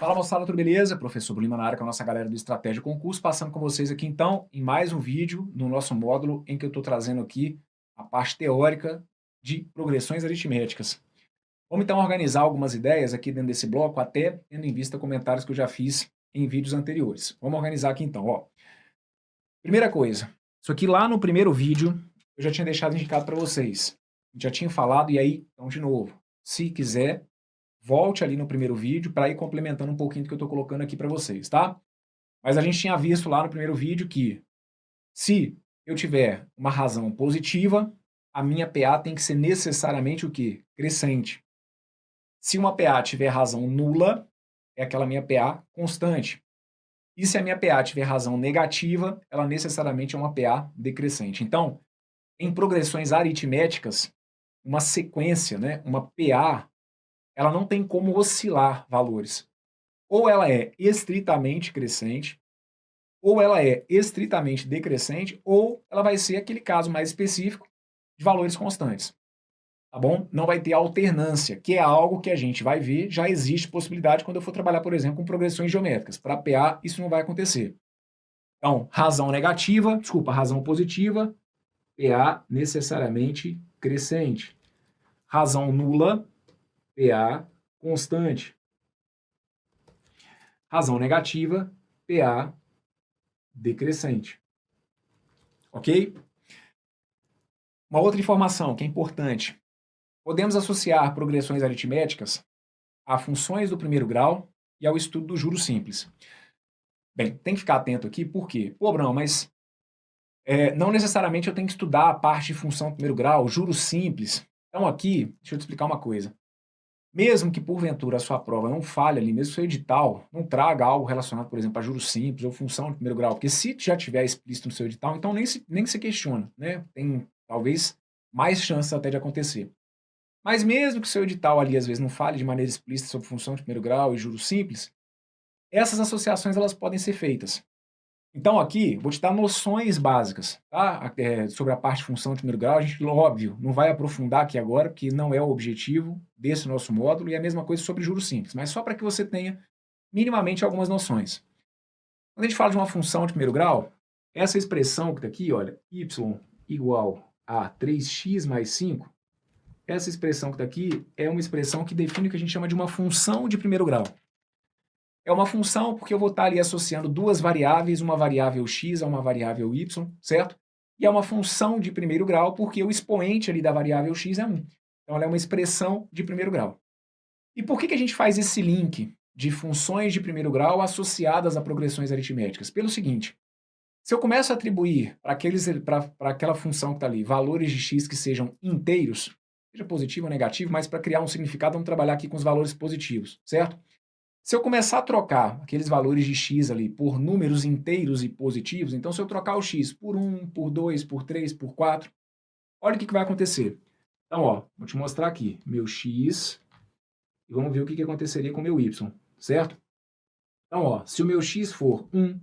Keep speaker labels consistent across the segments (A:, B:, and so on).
A: Fala moçada, tudo beleza? Professor Lima na área com a nossa galera do Estratégia Concurso, passando com vocês aqui então em mais um vídeo no nosso módulo em que eu estou trazendo aqui a parte teórica de progressões aritméticas. Vamos então organizar algumas ideias aqui dentro desse bloco, até tendo em vista comentários que eu já fiz em vídeos anteriores. Vamos organizar aqui então, ó. Primeira coisa, isso aqui lá no primeiro vídeo eu já tinha deixado indicado para vocês. Já tinha falado, e aí, então de novo, se quiser, volte ali no primeiro vídeo para ir complementando um pouquinho do que eu estou colocando aqui para vocês, tá? Mas a gente tinha visto lá no primeiro vídeo que se eu tiver uma razão positiva, a minha PA tem que ser necessariamente o quê? Crescente. Se uma PA tiver razão nula, é aquela minha PA constante. E se a minha PA tiver razão negativa, ela necessariamente é uma PA decrescente. Então, em progressões aritméticas, uma sequência, né, uma PA, ela não tem como oscilar valores. Ou ela é estritamente crescente, ou ela é estritamente decrescente, ou ela vai ser aquele caso mais específico de valores constantes. Tá bom? Não vai ter alternância, que é algo que a gente vai ver, já existe possibilidade quando eu for trabalhar, por exemplo, com progressões geométricas. Para PA, isso não vai acontecer. Então, razão negativa, desculpa, razão positiva, PA necessariamente crescente. Razão nula, PA constante. Razão negativa, PA decrescente. Ok? Uma outra informação que é importante. Podemos associar progressões aritméticas a funções do primeiro grau e ao estudo do juro simples. Bem, tem que ficar atento aqui, por quê? Pô, Bruno, mas não necessariamente eu tenho que estudar a parte de função do primeiro grau, juro simples. Então aqui, deixa eu te explicar uma coisa. Mesmo que porventura a sua prova não falhe ali, mesmo que o seu edital não traga algo relacionado, por exemplo, a juros simples ou função de primeiro grau, porque se já tiver explícito no seu edital, então nem se questiona, né? Tem talvez mais chances até de acontecer. Mas mesmo que o seu edital ali às vezes não fale de maneira explícita sobre função de primeiro grau e juros simples, essas associações elas podem ser feitas. Então aqui, vou te dar noções básicas, tá? Sobre a parte de função de primeiro grau, a gente, óbvio, não vai aprofundar aqui agora, porque não é o objetivo desse nosso módulo, e a mesma coisa sobre juros simples, mas só para que você tenha minimamente algumas noções. Quando a gente fala de uma função de primeiro grau, essa expressão que está aqui, olha, y igual a 3x mais 5, essa expressão que está aqui é uma expressão que define o que a gente chama de uma função de primeiro grau. É uma função porque eu vou estar ali associando duas variáveis, uma variável x a uma variável y, certo? E é uma função de primeiro grau porque o expoente ali da variável x é 1. Então, ela é uma expressão de primeiro grau. E por que a gente faz esse link de funções de primeiro grau associadas a progressões aritméticas? Pelo seguinte, se eu começo a atribuir para aquela função que está ali valores de x que sejam inteiros, seja positivo ou negativo, mas para criar um significado, vamos trabalhar aqui com os valores positivos, certo? Se eu começar a trocar aqueles valores de x ali por números inteiros e positivos, então se eu trocar o x por 1, por 2, por 3, por 4, olha o que vai acontecer. Então, ó, vou te mostrar aqui, meu x, e vamos ver o que aconteceria com o meu y, certo? Então, ó, se o meu x for 1, se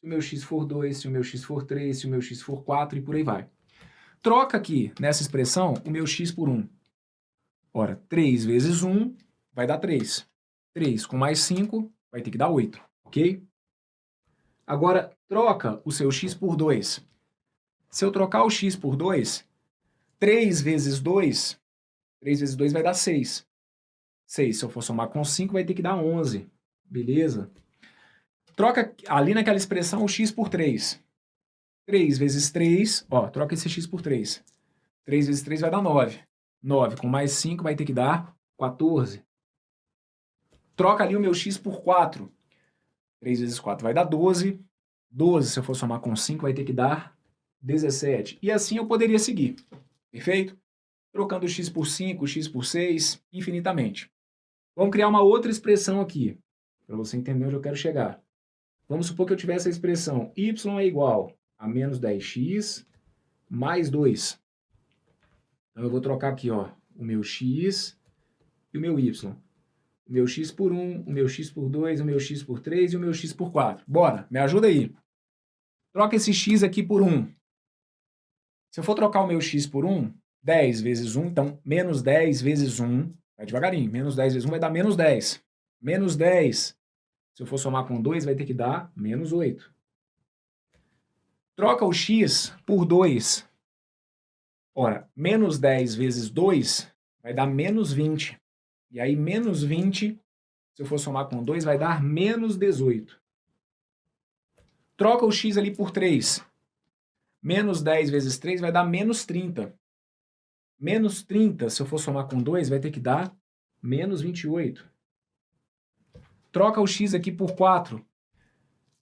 A: o meu x for 2, se o meu x for 3, se o meu x for 4 e por aí vai. Troca aqui, nessa expressão, o meu x por 1. Ora, 3 vezes 1 vai dar 3. 3 com mais 5 vai ter que dar 8, ok? Agora, troca o seu x por 2. Se eu trocar o x por 2, 3 vezes 2, 3 vezes 2 vai dar 6. 6, se eu for somar com 5, vai ter que dar 11. Beleza? Troca ali naquela expressão o x por 3. 3 vezes 3, ó, troca esse x por 3. 3 vezes 3 vai dar 9. 9 com mais 5 vai ter que dar 14. Troca ali o meu x por 4. 3 vezes 4 vai dar 12. 12, se eu for somar com 5, vai ter que dar 17. E assim eu poderia seguir. Perfeito? Trocando o x por 5, o x por 6, infinitamente. Vamos criar uma outra expressão aqui, para você entender onde eu quero chegar. Vamos supor que eu tivesse a expressão y é igual a menos 10x mais 2. Então eu vou trocar aqui, ó, o meu x e o meu y. O meu x por 1, o meu x por 2, o meu x por 3 e o meu x por 4. Bora, me ajuda aí. Troca esse x aqui por 1. Se eu for trocar o meu x por 1, 10 vezes 1, então menos 10 vezes 1, vai devagarinho, menos 10 vezes 1 vai dar menos 10. Menos 10 se eu for somar com 2, vai ter que dar menos 8. Troca o x por 2. Ora, menos 10 vezes 2 vai dar menos 20. E aí, menos 20, se eu for somar com 2, vai dar menos 18. Troca o x ali por 3. Menos 10 vezes 3 vai dar menos 30. Menos 30, se eu for somar com 2, vai ter que dar menos 28. Troca o x aqui por 4.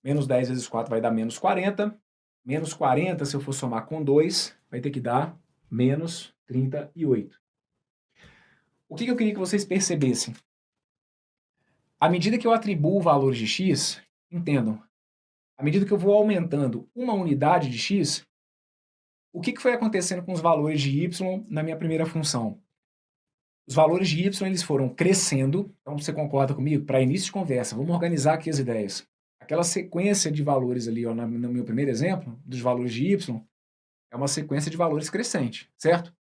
A: Menos 10 vezes 4 vai dar menos 40. Menos 40, se eu for somar com 2, vai ter que dar menos 38. O que eu queria que vocês percebessem? À medida que eu atribuo valores de x, entendam, à medida que eu vou aumentando uma unidade de x, o que foi acontecendo com os valores de y na minha primeira função? Os valores de y eles foram crescendo, então você concorda comigo? Para início de conversa, vamos organizar aqui as ideias. Aquela sequência de valores ali, ó, no meu primeiro exemplo, dos valores de y, é uma sequência de valores crescente, certo?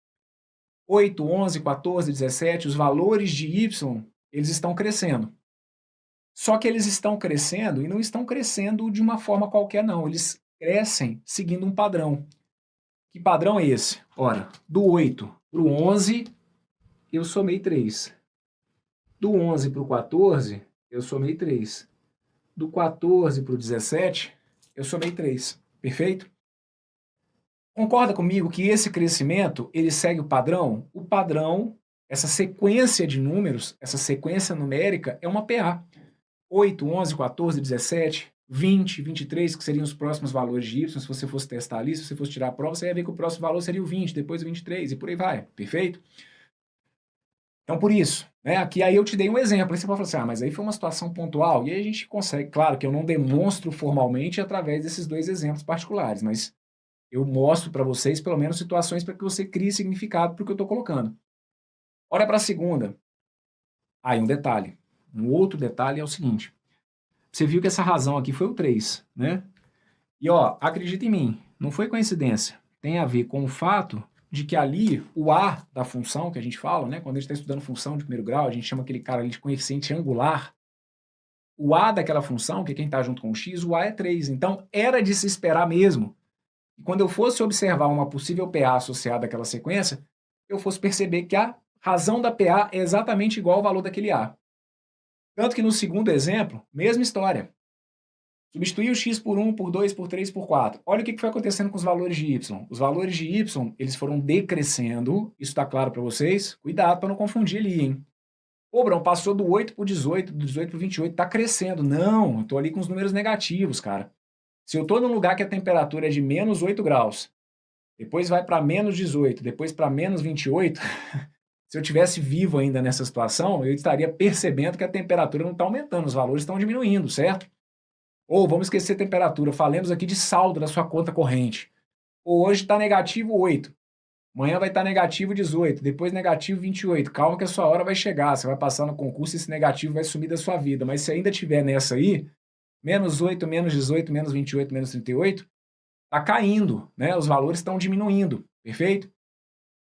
A: 8, 11, 14, 17, os valores de y, eles estão crescendo. Só que eles estão crescendo e não estão crescendo de uma forma qualquer, não. Eles crescem seguindo um padrão. Que padrão é esse? Ora, do 8 para o 11, eu somei 3. Do 11 para o 14, eu somei 3. Do 14 para o 17, eu somei 3. Perfeito? Concorda comigo que esse crescimento, ele segue o padrão? O padrão, essa sequência de números, essa sequência numérica, é uma PA. 8, 11, 14, 17, 20, 23, que seriam os próximos valores de y, se você fosse testar ali, se você fosse tirar a prova, você ia ver que o próximo valor seria o 20, depois o 23, e por aí vai, perfeito? Então, por isso, né, aqui aí eu te dei um exemplo, aí você pode falar assim, ah, mas aí foi uma situação pontual, e aí a gente consegue, claro que eu não demonstro formalmente através desses dois exemplos particulares, mas eu mostro para vocês, pelo menos, situações para que você crie significado para o que eu estou colocando. Olha para a segunda. Aí um detalhe. Um outro detalhe é o seguinte. Você viu que essa razão aqui foi o 3, né? E, ó, acredita em mim, não foi coincidência. Tem a ver com o fato de que ali, o A da função que a gente fala, né? Quando a gente está estudando função de primeiro grau, a gente chama aquele cara ali de coeficiente angular. O A daquela função, que é quem está junto com o x, o A é 3. Então, era de se esperar mesmo. E quando eu fosse observar uma possível PA associada àquela sequência, eu fosse perceber que a razão da PA é exatamente igual ao valor daquele A. Tanto que no segundo exemplo, mesma história. Substituir o x por 1, por 2, por 3, por 4. Olha o que foi acontecendo com os valores de y. Os valores de y, eles foram decrescendo. Isso está claro para vocês? Cuidado para não confundir ali, hein? Pô, Brão, passou do 8 para o 18, do 18 para o 28, está crescendo. Não, eu estou ali com os números negativos, cara. Se eu estou num lugar que a temperatura é de menos 8 graus, depois vai para menos 18, depois para menos 28... Se eu tivesse vivo ainda nessa situação, eu estaria percebendo que a temperatura não está aumentando, os valores estão diminuindo, certo? Ou vamos esquecer a temperatura, falemos aqui de saldo da sua conta corrente. Ou hoje está negativo 8, amanhã vai estar negativo 18, depois negativo 28. Calma que a sua hora vai chegar, você vai passar no concurso e esse negativo vai sumir da sua vida. Mas se ainda tiver nessa aí, menos 8, menos 18, menos 28, menos 38, está caindo, né? Os valores estão diminuindo, perfeito?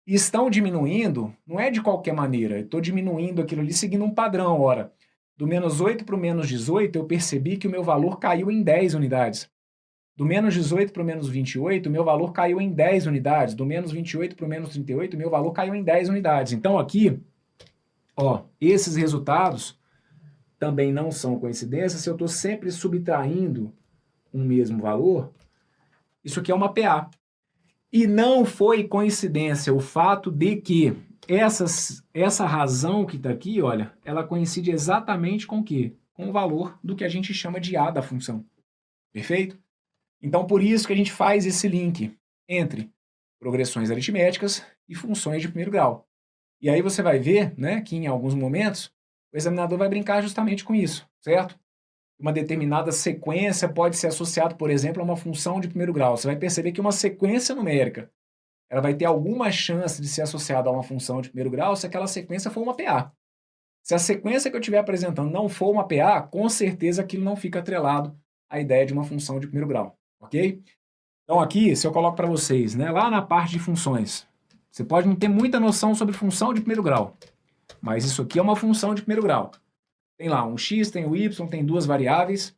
A: E estão diminuindo, não é de qualquer maneira, eu estou diminuindo aquilo ali seguindo um padrão. Ora, do menos 8 para o menos 18, eu percebi que o meu valor caiu em 10 unidades. Do menos 18 para o menos 28, o meu valor caiu em 10 unidades. Do menos 28 para o menos 38, o meu valor caiu em 10 unidades. Então aqui, ó, esses resultados também não são coincidências. Se eu estou sempre subtraindo um mesmo valor, isso aqui é uma PA. E não foi coincidência o fato de que essa razão que está aqui, olha, ela coincide exatamente com o quê? Com o valor do que a gente chama de A da função. Perfeito? Então, por isso que a gente faz esse link entre progressões aritméticas e funções de primeiro grau. E aí você vai ver, né, que em alguns momentos o examinador vai brincar justamente com isso, certo? Uma determinada sequência pode ser associada, por exemplo, a uma função de primeiro grau. Você vai perceber que uma sequência numérica ela vai ter alguma chance de ser associada a uma função de primeiro grau se aquela sequência for uma PA. Se a sequência que eu estiver apresentando não for uma PA, com certeza aquilo não fica atrelado à ideia de uma função de primeiro grau, ok? Então aqui, se eu coloco para vocês, né, lá na parte de funções, você pode não ter muita noção sobre função de primeiro grau, mas isso aqui é uma função de primeiro grau. Tem lá um x, tem o y, tem duas variáveis.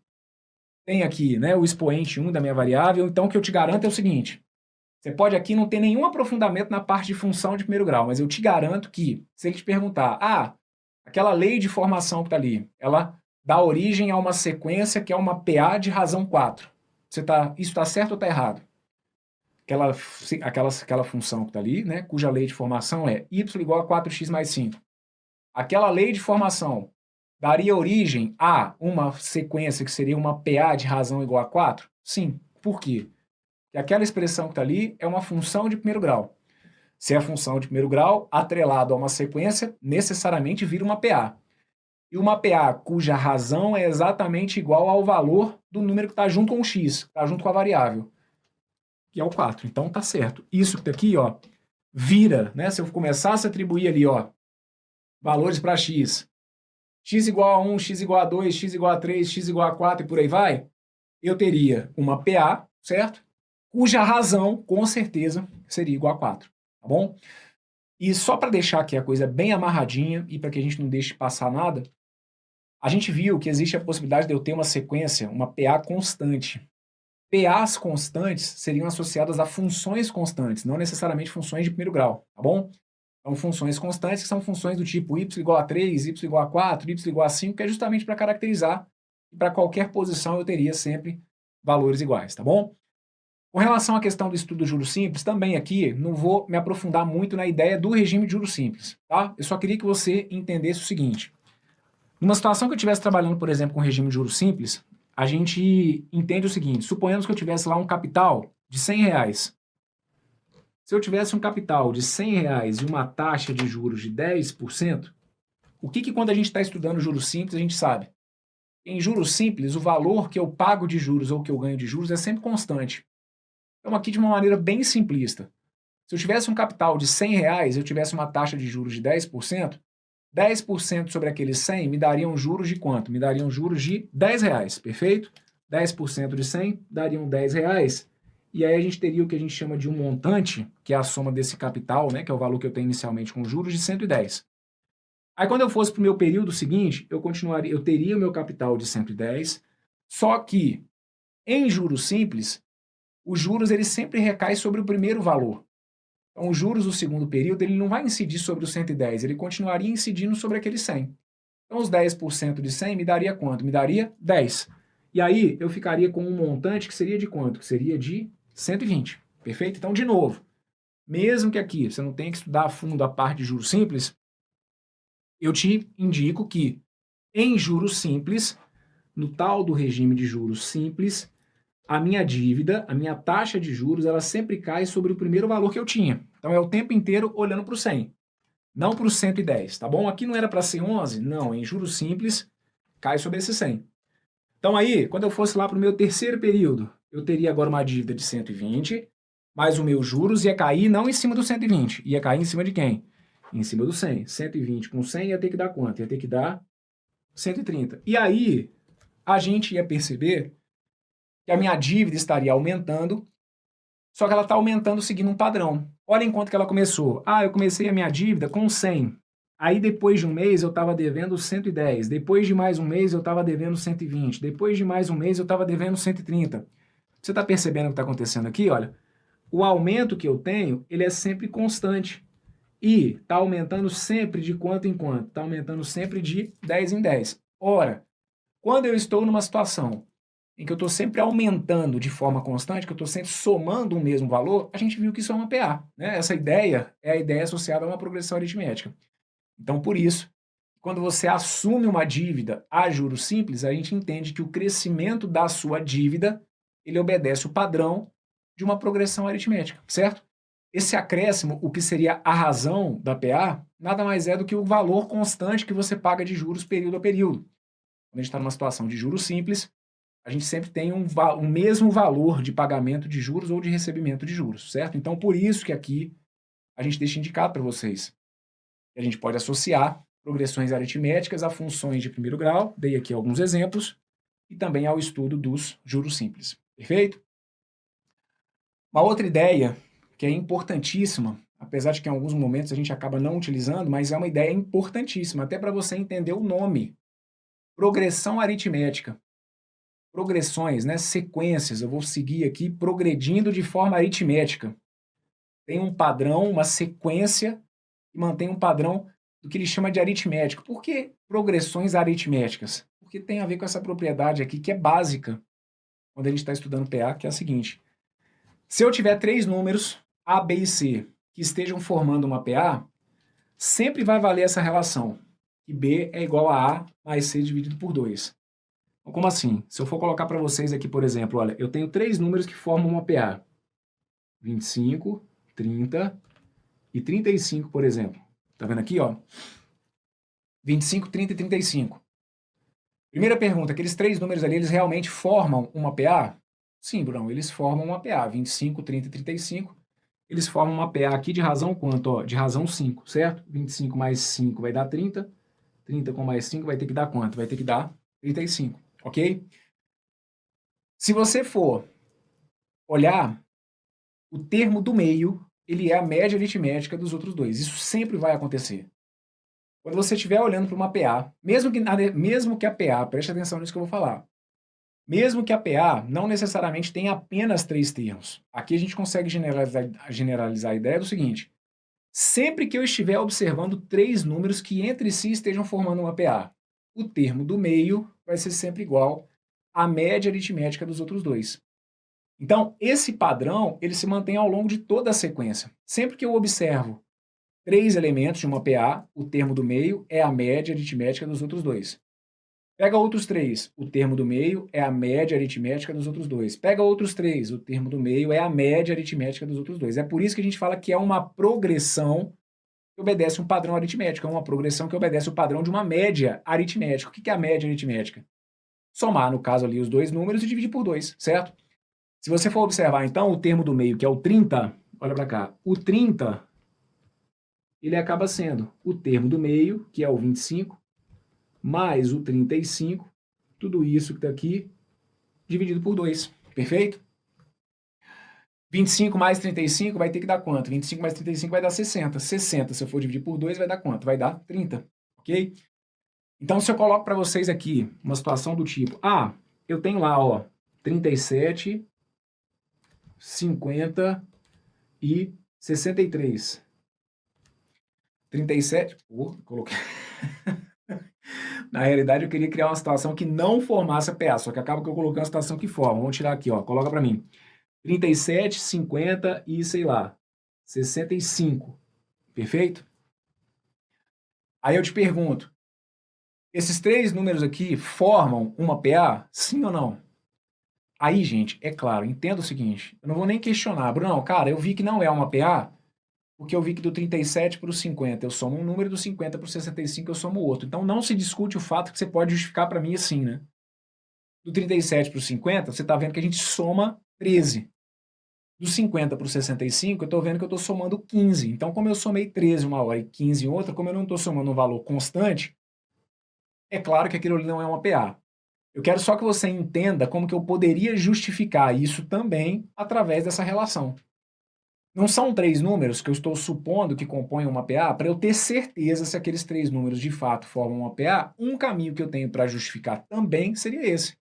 A: Tem aqui, né, o expoente 1 da minha variável. Então, o que eu te garanto é o seguinte. Você pode aqui não ter nenhum aprofundamento na parte de função de primeiro grau, mas eu te garanto que, se ele te perguntar, aquela lei de formação que está ali, ela dá origem a uma sequência que é uma PA de razão 4. Isso está certo ou está errado? Aquela função que está ali, né, cuja lei de formação é y igual a 4x mais 5. Aquela lei de formação daria origem a uma sequência que seria uma PA de razão igual a 4? Sim. Por quê? Porque aquela expressão que está ali é uma função de primeiro grau. Se é a função de primeiro grau, atrelado a uma sequência, necessariamente vira uma PA. E uma PA cuja razão é exatamente igual ao valor do número que está junto com o x, que está junto com a variável, que é o 4. Então tá certo. Isso aqui, ó, vira, né? Se eu começasse a atribuir ali, ó, valores para x, x igual a 1, x igual a 2, x igual a 3, x igual a 4 e por aí vai, eu teria uma PA, certo? Cuja razão, com certeza, seria igual a 4, tá bom? E só para deixar aqui a coisa bem amarradinha e para que a gente não deixe passar nada, a gente viu que existe a possibilidade de eu ter uma sequência, uma PA constante. PAs constantes seriam associadas a funções constantes, não necessariamente funções de primeiro grau, tá bom? Então, funções constantes que são funções do tipo y igual a 3, y igual a 4, y igual a 5, que é justamente para caracterizar que para qualquer posição eu teria sempre valores iguais, tá bom? Com relação à questão do estudo do juros simples, também aqui não vou me aprofundar muito na ideia do regime de juros simples, tá? Eu só queria que você entendesse o seguinte. Numa situação que eu estivesse trabalhando, por exemplo, com regime de juros simples, a gente entende o seguinte, suponhamos que eu tivesse lá um capital de R$100. Se eu tivesse um capital de R$100 e uma taxa de juros de 10%, o que quando a gente está estudando juros simples, a gente sabe? Em juros simples, o valor que eu pago de juros ou que eu ganho de juros é sempre constante. Então, aqui de uma maneira bem simplista. Se eu tivesse um capital de R$100 e eu tivesse uma taxa de juros de 10%, 10% sobre aqueles 100 me dariam juros de quanto? Me dariam juros de R$10, perfeito? 10% de 100 dariam R$10. E aí a gente teria o que a gente chama de um montante, que é a soma desse capital, né, que é o valor que eu tenho inicialmente com juros, de 110. Aí quando eu fosse para o meu período seguinte, eu teria o meu capital de 110, só que em juros simples, os juros ele sempre recai sobre o primeiro valor. Então, os juros do segundo período ele não vai incidir sobre os 110, ele continuaria incidindo sobre aquele 100. Então, os 10% de 100 me daria quanto? Me daria 10. E aí, eu ficaria com um montante que seria de quanto? Que seria de 120. Perfeito? Então, de novo, mesmo que aqui você não tenha que estudar a fundo a parte de juros simples, eu te indico que em juros simples, no tal do regime de juros simples, a minha dívida, a minha taxa de juros, ela sempre cai sobre o primeiro valor que eu tinha. Então, é o tempo inteiro olhando para o 100, não para o 110, tá bom? Aqui não era para ser 11? Não, em juros simples, cai sobre esse 100. Então, aí, quando eu fosse lá para o meu terceiro período, eu teria agora uma dívida de 120, mas o meu juros ia cair não em cima do 120, ia cair em cima de quem? Em cima do 100. 120 com 100 ia ter que dar quanto? Ia ter que dar 130. E aí, a gente ia perceber que a minha dívida estaria aumentando, só que ela está aumentando seguindo um padrão. Olha enquanto que ela começou. Eu comecei a minha dívida com 100. Aí depois de um mês eu estava devendo 110. Depois de mais um mês eu estava devendo 120. Depois de mais um mês eu estava devendo 130. Você está percebendo o que está acontecendo aqui? Olha, o aumento que eu tenho, ele é sempre constante. E está aumentando sempre de quanto em quanto? Está aumentando sempre de 10 em 10. Ora, quando eu estou numa situação em que eu estou sempre aumentando de forma constante, que eu estou sempre somando o mesmo valor, a gente viu que isso é uma PA. Né? Essa ideia é a ideia associada a uma progressão aritmética. Então, por isso, quando você assume uma dívida a juros simples, a gente entende que o crescimento da sua dívida, ele obedece o padrão de uma progressão aritmética, certo? Esse acréscimo, o que seria a razão da PA, nada mais é do que o valor constante que você paga de juros período a período. Quando a gente está numa situação de juros simples, a gente sempre tem um mesmo valor de pagamento de juros ou de recebimento de juros, certo? Então, por isso que aqui a gente deixa indicado para vocês. A gente pode associar progressões aritméticas a funções de primeiro grau, dei aqui alguns exemplos, e também ao estudo dos juros simples. Perfeito? Uma outra ideia que é importantíssima, apesar de que em alguns momentos a gente acaba não utilizando, mas é uma ideia importantíssima, até para você entender o nome progressão aritmética. Progressões, né? Sequências. Eu vou seguir aqui progredindo de forma aritmética. Tem um padrão, uma sequência que mantém um padrão do que ele chama de aritmético. Por que progressões aritméticas? Porque tem a ver com essa propriedade aqui que é básica quando a gente está estudando PA, que é a seguinte. Se eu tiver 3 números, A, B e C, que estejam formando uma PA, sempre vai valer essa relação, que B é igual a mais C dividido por 2. Então, como assim? Se eu for colocar para vocês aqui, por exemplo, olha, eu tenho 3 números que formam uma PA. 25, 30 e 35, por exemplo. Tá vendo aqui, ó? 25, 30 e 35. Primeira pergunta, aqueles 3 números ali, eles realmente formam uma PA? Sim, Bruno, eles formam uma PA. 25, 30 e 35. Eles formam uma PA aqui de razão quanto? Ó, de razão 5, certo? 25 mais 5 vai dar 30. 30 com mais 5 vai ter que dar quanto? Vai ter que dar 35, ok? Se você for olhar, o termo do meio, ele é a média aritmética dos outros dois. Isso sempre vai acontecer. Quando você estiver olhando para uma PA, mesmo que a PA, preste atenção nisso que eu vou falar, mesmo que a PA não necessariamente tenha apenas 3 termos. Aqui a gente consegue generalizar a ideia do seguinte: sempre que eu estiver observando 3 números que entre si estejam formando uma PA, o termo do meio vai ser sempre igual à média aritmética dos outros dois. Então, esse padrão, ele se mantém ao longo de toda a sequência. Sempre que eu observo 3 elementos de uma PA, o termo do meio é a média aritmética dos outros dois. Pega outros 3, o termo do meio é a média aritmética dos outros dois. Pega outros 3, o termo do meio é a média aritmética dos outros dois. É por isso que a gente fala que é uma progressão que obedece um padrão aritmético, é uma progressão que obedece o padrão de uma média aritmética. O que é a média aritmética? Somar, no caso ali, os 2 números e dividir por 2, certo? Se você for observar, então, o termo do meio, que é o 30, olha para cá, o 30, ele acaba sendo o termo do meio, que é o 25, mais o 35, tudo isso que está aqui, dividido por 2, perfeito? 25 mais 35 vai ter que dar quanto? 25 mais 35 vai dar 60. 60, se eu for dividir por 2, vai dar quanto? Vai dar 30, ok? Então, se eu coloco para vocês aqui uma situação do tipo, eu tenho lá, ó, 37, 50 e 63. 37, coloquei. Na realidade, eu queria criar uma situação que não formasse a PA, só que acaba que eu coloquei uma situação que forma. Vamos tirar aqui, ó, coloca para mim. 37, 50 e, sei lá, 65. Perfeito? Aí eu te pergunto, esses 3 números aqui formam uma PA? Sim ou não? Aí, gente, é claro, entenda o seguinte, eu não vou nem questionar. Bruno, cara, eu vi que não é uma PA, porque eu vi que do 37 para o 50 eu somo um número, do 50 para o 65 eu somo outro. Então não se discute o fato que você pode justificar para mim assim, né? Do 37 para o 50, você está vendo que a gente soma 13. Do 50 para o 65, eu estou vendo que eu estou somando 15. Então, como eu somei 13 uma hora e 15 em outra, como eu não estou somando um valor constante, é claro que aquilo ali não é uma PA. Eu quero só que você entenda como que eu poderia justificar isso também através dessa relação. Não são 3 números que eu estou supondo que compõem uma PA para eu ter certeza se aqueles 3 números de fato formam uma PA. Um caminho que eu tenho para justificar também seria esse,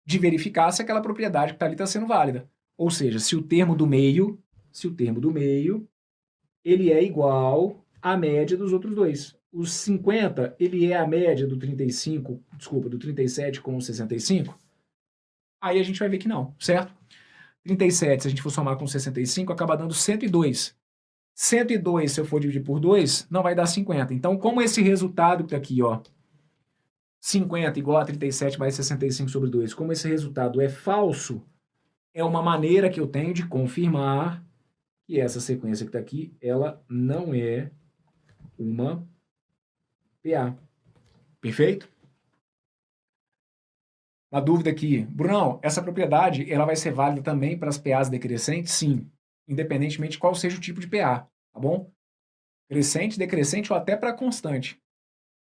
A: de verificar se aquela propriedade que está ali está sendo válida. Ou seja, se o termo do meio, ele é igual à média dos outros dois. Os 50, ele é a média do 35, desculpa, do 37 com o 65? Aí a gente vai ver que não, certo? 37, se a gente for somar com 65, acaba dando 102. 102, se eu for dividir por 2, não vai dar 50. Então, como esse resultado que está aqui, ó, 50 igual a 37 mais 65 sobre 2, como esse resultado é falso, é uma maneira que eu tenho de confirmar que essa sequência que está aqui, ela não é uma PA. Perfeito? Uma dúvida aqui. Brunão, essa propriedade ela vai ser válida também para as PAs decrescentes? Sim, independentemente de qual seja o tipo de PA, tá bom? Crescente, decrescente ou até para constante.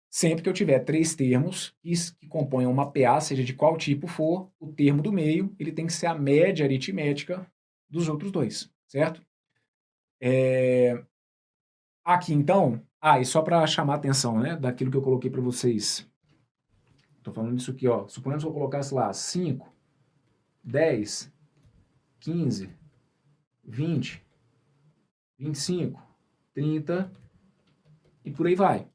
A: Sempre que eu tiver 3 termos que componham uma PA, seja de qual tipo for, o termo do meio ele tem que ser a média aritmética dos outros dois, certo? Aqui, então, e só para chamar a atenção, né, daquilo que eu coloquei para vocês Estou falando disso aqui, ó. Suponhamos que eu colocasse lá 5, 10, 15, 20, 25, 30 e por aí vai.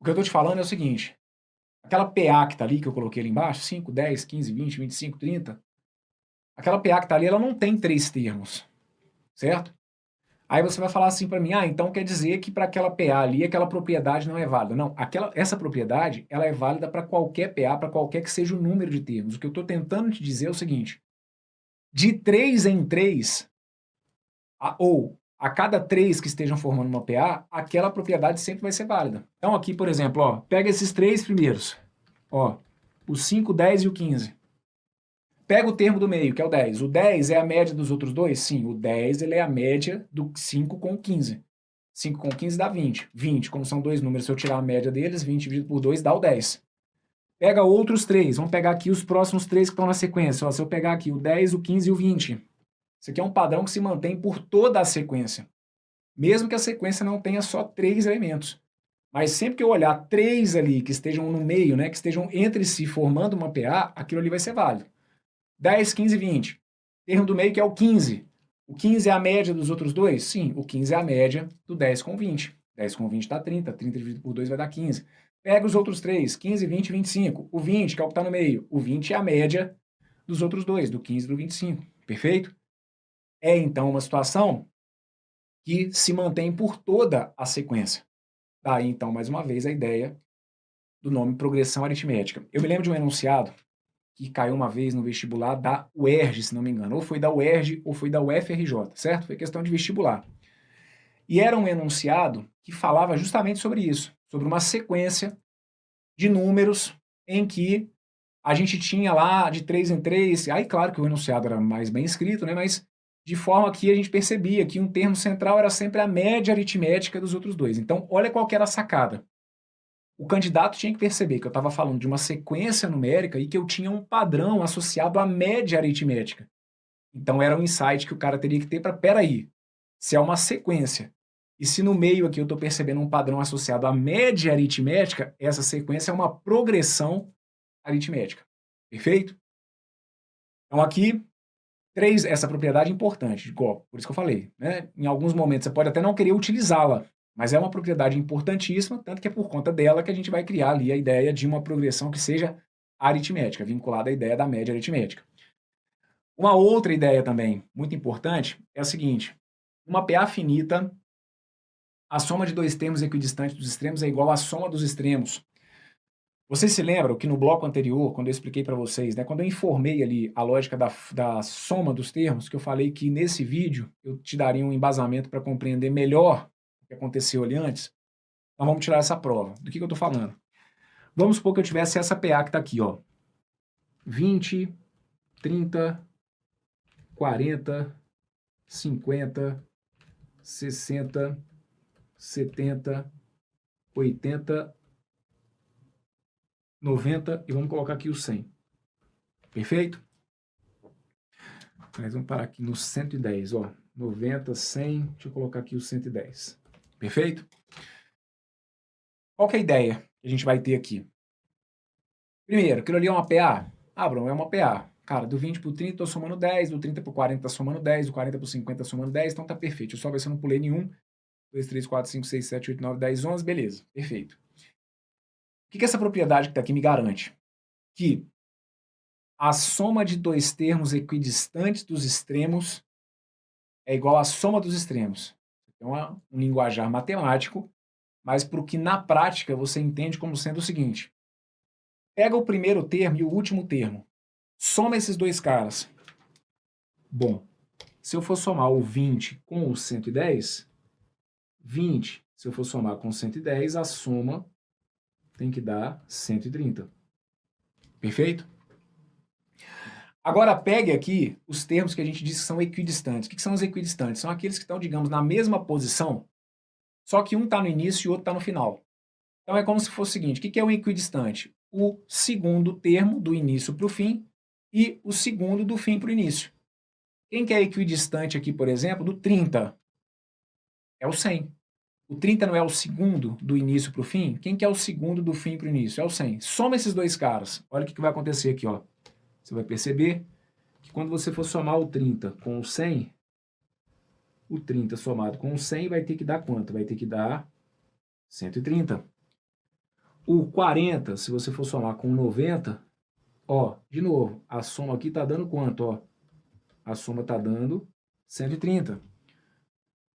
A: O que eu estou te falando é o seguinte, aquela PA que está ali, que eu coloquei ali embaixo, 5, 10, 15, 20, 25, 30, aquela PA que está ali, ela não tem 3 termos, certo? Aí você vai falar assim para mim, então quer dizer que para aquela PA ali, aquela propriedade não é válida. Não, essa propriedade, ela é válida para qualquer PA, para qualquer que seja o número de termos. O que eu estou tentando te dizer é o seguinte, de 3 em 3, ou a cada 3 que estejam formando uma PA, aquela propriedade sempre vai ser válida. Então aqui, por exemplo, ó, pega esses 3 primeiros, ó, o 5, 10 e o 15. Pega o termo do meio, que é o 10. O 10 é a média dos outros dois? Sim, o 10 ele é a média do 5 com o 15. 5 com 15 dá 20. 20, como são dois números, se eu tirar a média deles, 20 dividido por 2 dá o 10. Pega outros 3. Vamos pegar aqui os próximos 3 que estão na sequência. Ó, se eu pegar aqui o 10, o 15 e o 20. Isso aqui é um padrão que se mantém por toda a sequência. Mesmo que a sequência não tenha só 3 elementos. Mas sempre que eu olhar 3 ali que estejam no meio, né, que estejam entre si formando uma PA, aquilo ali vai ser válido. 10, 15, 20. Termo do meio que é o 15. O 15 é a média dos outros dois? Sim, o 15 é a média do 10 com 20. 10 com 20 dá 30. 30 dividido por 2 vai dar 15. Pega os outros três, 15, 20 e 25. O 20, que é o que está no meio. O 20 é a média dos outros dois, do 15 e do 25. Perfeito? É, então, uma situação que se mantém por toda a sequência. Daí, então, mais uma vez, a ideia do nome progressão aritmética. Eu me lembro de um enunciado que caiu uma vez no vestibular da UERJ, se não me engano. Ou foi da UERJ ou foi da UFRJ, certo? Foi questão de vestibular. E era um enunciado que falava justamente sobre isso, sobre uma sequência de números em que a gente tinha lá de 3 em 3, aí claro que o enunciado era mais bem escrito, né? Mas de forma que a gente percebia que um termo central era sempre a média aritmética dos outros dois. Então, olha qual que era a sacada. O candidato tinha que perceber que eu estava falando de uma sequência numérica e que eu tinha um padrão associado à média aritmética. Então era um insight que o cara teria que ter para, peraí, se é uma sequência, e se no meio aqui eu estou percebendo um padrão associado à média aritmética, essa sequência é uma progressão aritmética. Perfeito? Então aqui, essa propriedade é importante, por isso que eu falei, né? Em alguns momentos você pode até não querer utilizá-la, mas é uma propriedade importantíssima, tanto que é por conta dela que a gente vai criar ali a ideia de uma progressão que seja aritmética, vinculada à ideia da média aritmética. Uma outra ideia também muito importante é a seguinte, uma PA finita, a soma de dois termos equidistantes dos extremos é igual à soma dos extremos. Vocês se lembram que no bloco anterior, quando eu expliquei para vocês, né, quando eu informei ali a lógica da soma dos termos, que eu falei que nesse vídeo eu te daria um embasamento para compreender melhor o que aconteceu ali antes? Então vamos tirar essa prova. Do que eu estou falando? Vamos supor que eu tivesse essa PA que está aqui, ó. 20, 30, 40, 50, 60, 70, 80, 90 e vamos colocar aqui o 100. Perfeito? Mas vamos parar aqui no 110, ó. 90, 100, deixa eu colocar aqui o 110. Perfeito? Qual que é a ideia que a gente vai ter aqui? Primeiro, aquilo ali é uma PA? Bruno, é uma PA. Cara, do 20 para o 30 estou somando 10, do 30 para o 40 está somando 10, do 40 para o 50 está somando 10, então tá perfeito. Eu só ver se eu não pulei nenhum. 2, 3, 4, 5, 6, 7, 8, 9, 10, 11, beleza. Perfeito. O que essa propriedade que está aqui me garante? Que a soma de dois termos equidistantes dos extremos é igual à soma dos extremos. Então, é um linguajar matemático, mas para o que na prática você entende como sendo o seguinte. Pega o primeiro termo e o último termo. Soma esses dois caras. Bom, se eu for somar o 20 com o 110, 20, se eu for somar com 110, a soma tem que dar 130. Perfeito? Agora pegue aqui os termos que a gente disse que são equidistantes. O que são os equidistantes? São aqueles que estão, digamos, na mesma posição, só que um está no início e o outro está no final. Então é como se fosse o seguinte, o que é um equidistante? O segundo termo do início para o fim e o segundo do fim para o início. Quem que é equidistante aqui, por exemplo, do 30? É o 100. O 30 não é o segundo do início para o fim? Quem que é o segundo do fim para o início? É o 100. Soma esses dois caras. Olha o que vai acontecer aqui, ó. Você vai perceber que quando você for somar o 30 com o 100, o 30 somado com o 100 vai ter que dar quanto? Vai ter que dar 130. O 40, se você for somar com o 90, ó, de novo, a soma aqui está dando quanto, ó? A soma está dando 130.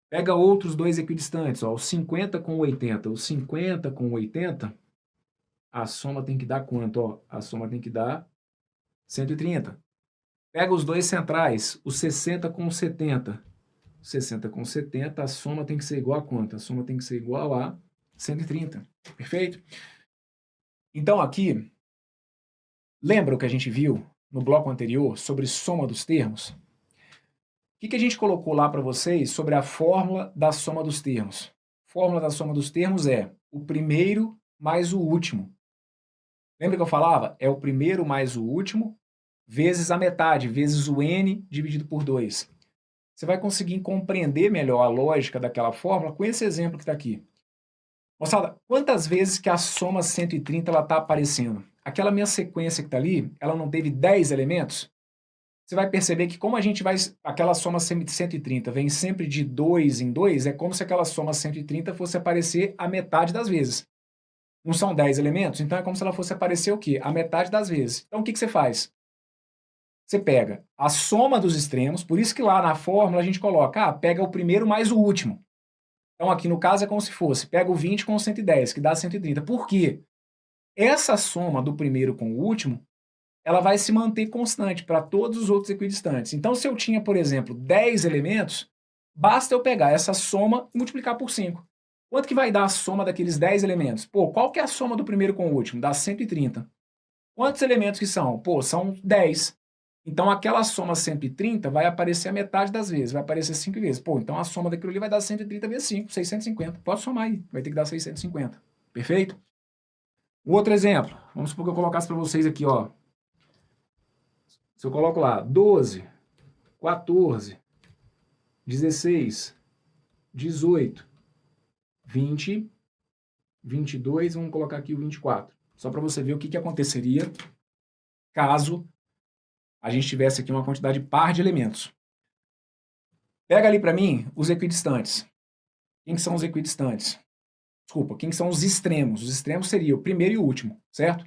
A: Pega outros dois equidistantes, ó, o 50 com o 80. O 50 com o 80, a soma tem que dar quanto, ó? A soma tem que dar 130. Pega os dois centrais, o 60 com o 70. 60 com 70, a soma tem que ser igual a quanto? A soma tem que ser igual a 130. Perfeito? Então aqui, lembra o que a gente viu no bloco anterior sobre soma dos termos? O que a gente colocou lá para vocês sobre a fórmula da soma dos termos? A fórmula da soma dos termos é o primeiro mais o último. Lembra que eu falava? É o primeiro mais o último vezes a metade, vezes o n dividido por 2. Você vai conseguir compreender melhor a lógica daquela fórmula com esse exemplo que está aqui. Moçada, quantas vezes que a soma 130 está aparecendo? Aquela minha sequência que está ali, ela não teve 10 elementos? Você vai perceber que como a gente vai... Aquela soma 130 vem sempre de 2 em 2, é como se aquela soma 130 fosse aparecer a metade das vezes. Não são 10 elementos? Então é como se ela fosse aparecer o quê? A metade das vezes. Então o que você faz? Você pega a soma dos extremos, por isso que lá na fórmula a gente coloca, pega o primeiro mais o último. Então aqui no caso é como se fosse, pega o 20 com o 110, que dá 130. Por quê? Essa soma do primeiro com o último, ela vai se manter constante para todos os outros equidistantes. Então se eu tinha, por exemplo, 10 elementos, basta eu pegar essa soma e multiplicar por 5. Quanto que vai dar a soma daqueles 10 elementos? Pô, qual que é a soma do primeiro com o último? Dá 130. Quantos elementos que são? Pô, são 10. Então, aquela soma 130 vai aparecer a metade das vezes, vai aparecer 5 vezes. Pô, então a soma daquilo ali vai dar 130 vezes 5, 650. Pode somar aí, vai ter que dar 650. Perfeito? Um outro exemplo, vamos supor que eu colocasse para vocês aqui, ó. Se eu coloco lá 12, 14, 16, 18, 20, 22, vamos colocar aqui o 24. Só para você ver o que aconteceria caso a gente tivesse aqui uma quantidade par de elementos. Pega ali para mim os equidistantes. Quem que são os equidistantes? Desculpa, quem que são os extremos? Os extremos seriam o primeiro e o último, certo?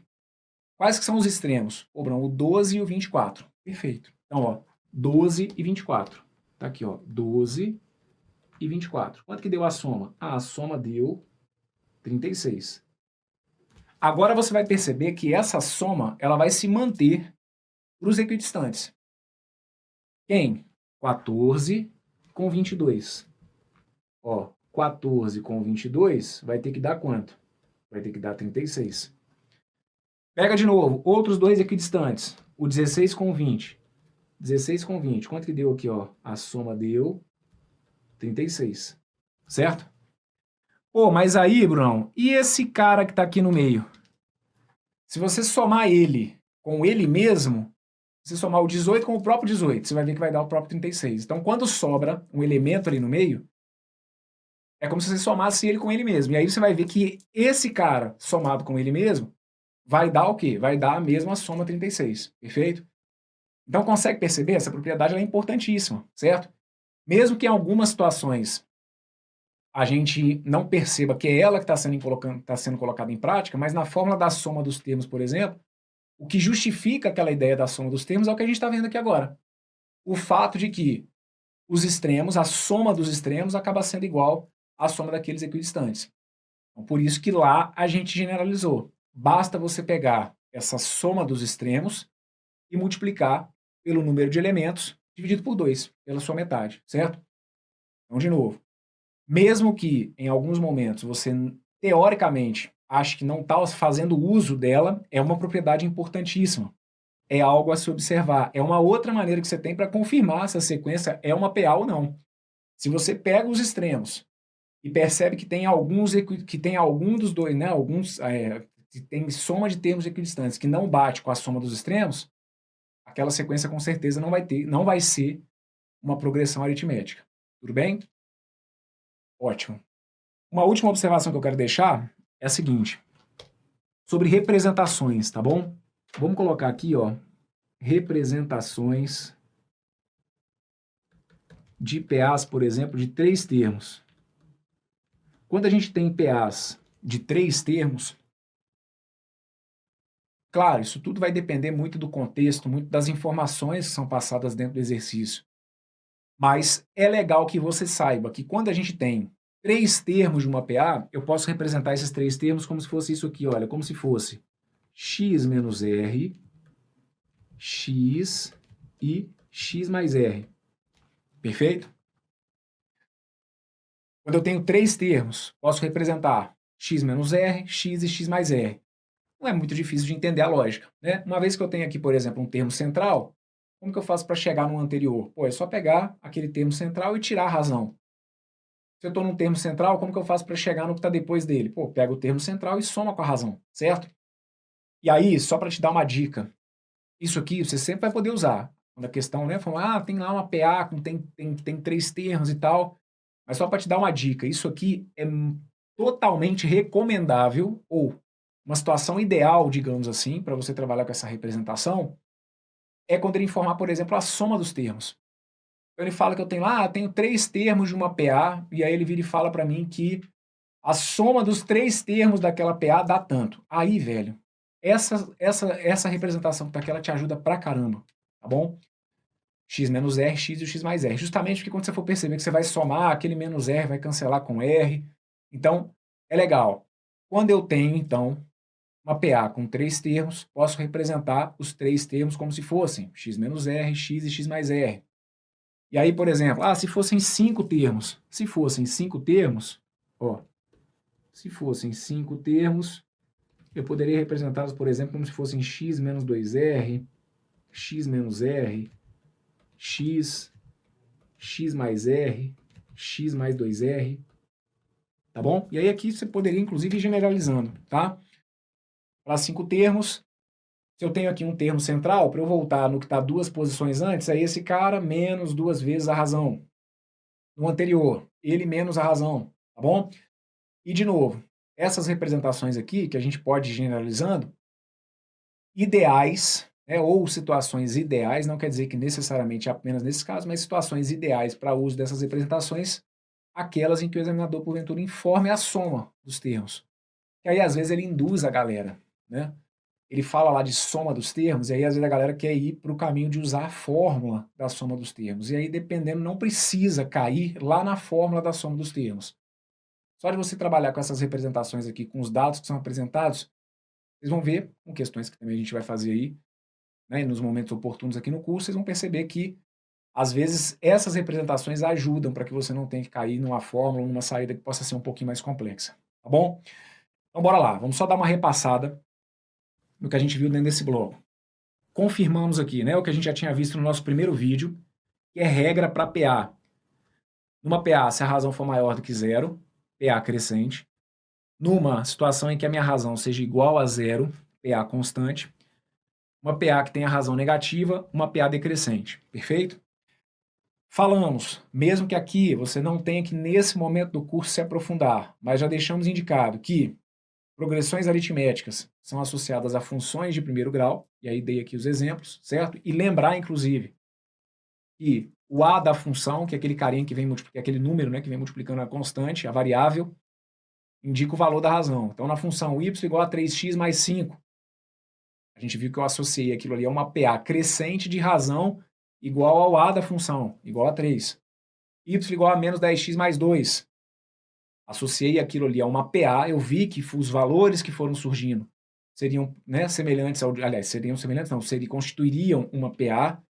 A: Quais que são os extremos? O 12 e o 24. Perfeito. Então, ó, 12 e 24. Tá aqui, ó, 12 e 24. Quanto que deu a soma? A soma deu 36. Agora você vai perceber que essa soma, ela vai se manter para os equidistantes. Quem? 14 com 22. Ó, 14 com 22 vai ter que dar quanto? Vai ter que dar 36. Pega de novo, outros dois equidistantes. O 16 com 20. 16 com 20. Quanto que deu aqui, ó? A soma deu 36. Certo? Pô, mas aí, Brunão, e esse cara que tá aqui no meio? Se você somar ele com ele mesmo, se somar o 18 com o próprio 18, você vai ver que vai dar o próprio 36. Então, quando sobra um elemento ali no meio, é como se você somasse ele com ele mesmo. E aí você vai ver que esse cara, somado com ele mesmo, vai dar o quê? Vai dar a mesma soma 36. Perfeito? Então, consegue perceber? Essa propriedade é importantíssima, certo? Mesmo que em algumas situações a gente não perceba que é ela que está sendo colocada em prática, mas na fórmula da soma dos termos, por exemplo, o que justifica aquela ideia da soma dos termos é o que a gente está vendo aqui agora. O fato de que os extremos, a soma dos extremos, acaba sendo igual à soma daqueles equidistantes. Então, por isso que lá a gente generalizou. Basta você pegar essa soma dos extremos e multiplicar pelo número de elementos dividido por 2, pela sua metade, certo? Então, de novo, mesmo que em alguns momentos você, teoricamente, ache que não está fazendo uso dela, é uma propriedade importantíssima. É algo a se observar. É uma outra maneira que você tem para confirmar se a sequência é uma PA ou não. Se você pega os extremos e percebe que tem algum dos dois, né, que tem soma de termos equidistantes que não bate com a soma dos extremos, aquela sequência com certeza não vai ser uma progressão aritmética. Tudo bem? Ótimo. Uma última observação que eu quero deixar é a seguinte, sobre representações, tá bom? Vamos colocar aqui, ó, representações de PAs, por exemplo, de 3 termos. Quando a gente tem PAs de 3 termos, claro, isso tudo vai depender muito do contexto, muito das informações que são passadas dentro do exercício. Mas é legal que você saiba que quando a gente tem 3 termos de uma PA, eu posso representar esses 3 termos como se fosse isso aqui, olha, como se fosse x menos r, x e x mais r. Perfeito? Quando eu tenho 3 termos, posso representar x menos r, x e x mais r. Não é muito difícil de entender a lógica, né? Uma vez que eu tenho aqui, por exemplo, um termo central, como que eu faço para chegar no anterior? Pô, é só pegar aquele termo central e tirar a razão. Se eu estou num termo central, como que eu faço para chegar no que está depois dele? Pô, pega o termo central e soma com a razão, certo? E aí, só para te dar uma dica, isso aqui você sempre vai poder usar. Quando a questão, né, fala, tem lá uma PA, tem 3 termos e tal, mas só para te dar uma dica, isso aqui é totalmente recomendável, ou uma situação ideal, digamos assim, para você trabalhar com essa representação, é quando ele informar, por exemplo, a soma dos termos. Então ele fala que eu tenho lá, tenho 3 termos de uma PA, e aí ele vira e fala para mim que a soma dos 3 termos daquela PA dá tanto. Aí, velho, essa representação que tá aqui, ela te ajuda pra caramba, tá bom? X menos R, X e o X mais R. Justamente porque quando você for perceber que você vai somar, aquele menos R vai cancelar com R. Então, é legal. Quando eu tenho, então, uma PA com 3 termos, posso representar os 3 termos como se fossem X menos R, X e X mais R. E aí, por exemplo, se fossem 5 termos. Se fossem 5 termos, ó, se fossem 5 termos, eu poderia representá-los, por exemplo, como se fossem x menos 2r, x menos r, x, x mais r, x mais 2r, tá bom? E aí aqui você poderia, inclusive, ir generalizando, tá? Para 5 termos, se eu tenho aqui um termo central, para eu voltar no que está 2 posições antes, é esse cara menos 2 vezes a razão. No anterior, ele menos a razão, tá bom? E, de novo, essas representações aqui, que a gente pode ir generalizando, ideais, né, ou situações ideais, não quer dizer que necessariamente apenas nesse caso, mas situações ideais para uso dessas representações, aquelas em que o examinador, porventura, informe a soma dos termos. Que aí, às vezes, ele induz a galera, né? Ele fala lá de soma dos termos, e aí, às vezes, a galera quer ir para o caminho de usar a fórmula da soma dos termos. E aí, dependendo, não precisa cair lá na fórmula da soma dos termos. Só de você trabalhar com essas representações aqui, com os dados que são apresentados, vocês vão ver, com questões que também a gente vai fazer aí, né, nos momentos oportunos aqui no curso, vocês vão perceber que, às vezes, essas representações ajudam para que você não tenha que cair numa fórmula, numa saída que possa ser um pouquinho mais complexa, tá bom? Então, bora lá, vamos só dar uma repassada no que a gente viu dentro desse bloco. Confirmamos aqui, né, o que a gente já tinha visto no nosso primeiro vídeo, que é regra para PA. Numa PA, se a razão for maior do que zero, PA crescente. Numa situação em que a minha razão seja igual a zero, PA constante. Uma PA que tenha razão negativa, uma PA decrescente. Perfeito? Falamos, mesmo que aqui você não tenha que, nesse momento do curso, se aprofundar, mas já deixamos indicado que progressões aritméticas são associadas a funções de primeiro grau, e aí dei aqui os exemplos, certo? E lembrar, inclusive, que o A da função, que é aquele carinha que vem multiplicando, aquele número, né, que vem multiplicando a constante, a variável, indica o valor da razão. Então, na função y igual a 3x mais 5, a gente viu que eu associei aquilo ali a uma PA crescente de razão igual ao A da função, igual a 3. Y igual a menos 10x mais 2. Associei aquilo ali a uma PA, eu vi que os valores que foram surgindo seriam, né, semelhantes ao... Aliás, seriam semelhantes, não, constituiriam uma PA,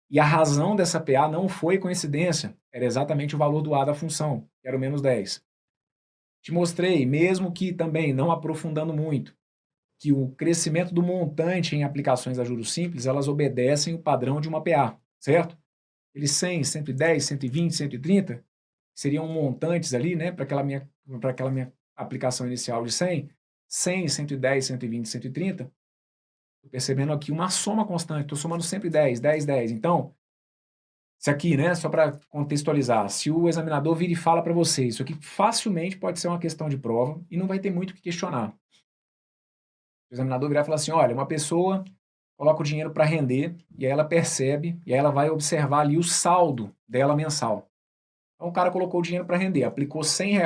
A: e a razão dessa PA não foi coincidência, era exatamente o valor do A da função, que era o menos 10. Te mostrei, mesmo que também não aprofundando muito, que o crescimento do montante em aplicações a juros simples, elas obedecem o padrão de uma PA, certo? Eles 100, 110, 120, 130 seriam montantes ali, né, para aquela minha aplicação inicial de 100, 100, 110, 120, 130. Estou percebendo aqui uma soma constante, estou somando sempre 10, 10, 10. Então, Isso aqui, né, só para contextualizar, se o examinador vira e fala para você, isso aqui facilmente pode ser uma questão de prova e não vai ter muito o que questionar. O examinador virar e falar assim, olha, uma pessoa coloca o dinheiro para render e aí ela percebe e aí ela vai observar ali o saldo dela mensal. Então o cara colocou o dinheiro para render, aplicou R$ 100.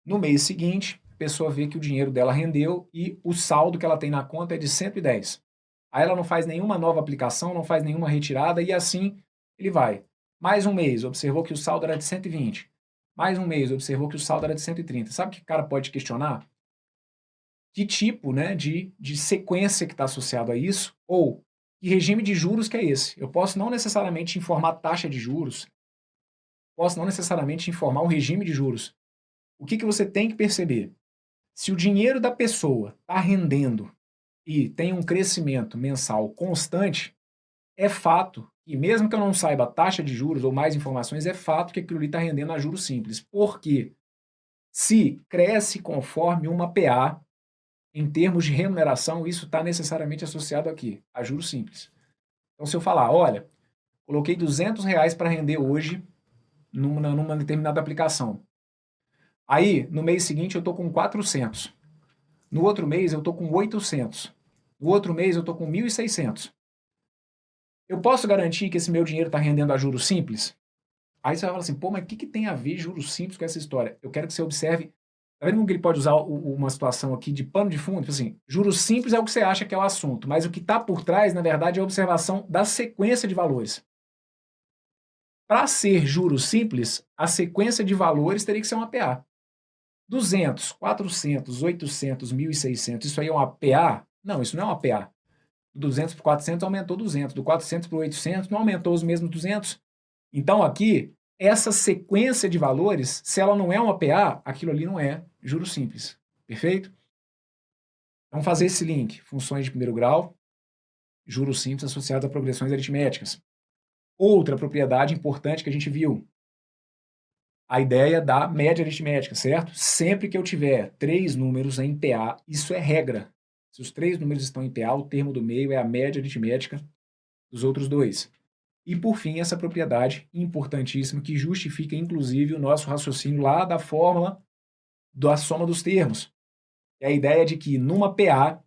A: No mês seguinte, a pessoa vê que o dinheiro dela rendeu e o saldo que ela tem na conta é de 110. Aí ela não faz nenhuma nova aplicação, não faz nenhuma retirada e assim ele vai. Mais um mês, observou que o saldo era de 120. Mais um mês, observou que o saldo era de 130. Sabe o que o cara pode questionar? Que tipo, né, de sequência que está associado a isso, ou que regime de juros que é esse. Eu posso não necessariamente informar taxa de juros, posso não necessariamente informar um regime de juros. O que você tem que perceber? Se o dinheiro da pessoa está rendendo e tem um crescimento mensal constante, é fato, e mesmo que eu não saiba a taxa de juros ou mais informações, é fato que aquilo ali está rendendo a juros simples. Por quê? Se cresce conforme uma PA, em termos de remuneração, isso está necessariamente associado aqui, a juros simples. Então, se eu falar, olha, coloquei R$ 200 para render hoje numa determinada aplicação. Aí, no mês seguinte, eu estou com 400. No outro mês, eu estou com 800. No outro mês, eu estou com 1.600. Eu posso garantir que esse meu dinheiro está rendendo a juros simples? Aí você vai falar assim, pô, mas o que tem a ver juros simples com essa história? Eu quero que você observe. Tá vendo como que ele pode usar uma situação aqui de pano de fundo? Tipo assim, juros simples é o que você acha que é o assunto, mas o que está por trás, na verdade, é a observação da sequência de valores. Para ser juros simples, a sequência de valores teria que ser uma PA. 200, 400, 800, 1.600, isso aí é uma PA? Não, isso não é uma PA. Do 200 para 400 aumentou 200, do 400 para 800 não aumentou os mesmos 200. Então aqui, essa sequência de valores, se ela não é uma PA, aquilo ali não é juros simples. Perfeito? Vamos fazer esse link. Funções de primeiro grau, juros simples associados a progressões aritméticas. Outra propriedade importante que a gente viu, a ideia da média aritmética, certo? Sempre que eu tiver 3 números em PA, isso é regra. Se os 3 números estão em PA, o termo do meio é a média aritmética dos outros dois. E, por fim, essa propriedade importantíssima que justifica, inclusive, o nosso raciocínio lá da fórmula da soma dos termos. É a ideia de que, numa PA,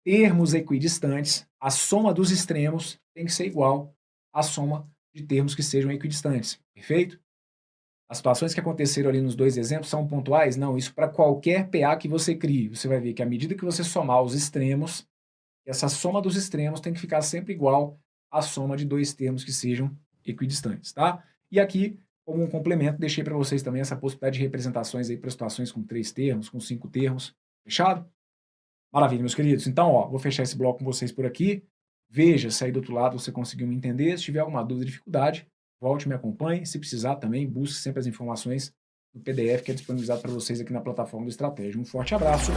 A: termos equidistantes, a soma dos extremos tem que ser igual à soma de termos que sejam equidistantes. Perfeito? As situações que aconteceram ali nos dois exemplos são pontuais? Não, isso para qualquer PA que você crie. Você vai ver que à medida que você somar os extremos, essa soma dos extremos tem que ficar sempre igual à soma de dois termos que sejam equidistantes, tá? E aqui, como um complemento, deixei para vocês também essa possibilidade de representações aí para situações com 3 termos, com 5 termos. Fechado? Maravilha, meus queridos. Então, ó, vou fechar esse bloco com vocês por aqui. Veja se aí do outro lado você conseguiu me entender. Se tiver alguma dúvida, dificuldade, volte, me acompanhe. Se precisar também, busque sempre as informações no PDF que é disponibilizado para vocês aqui na plataforma do Estratégia. Um forte abraço.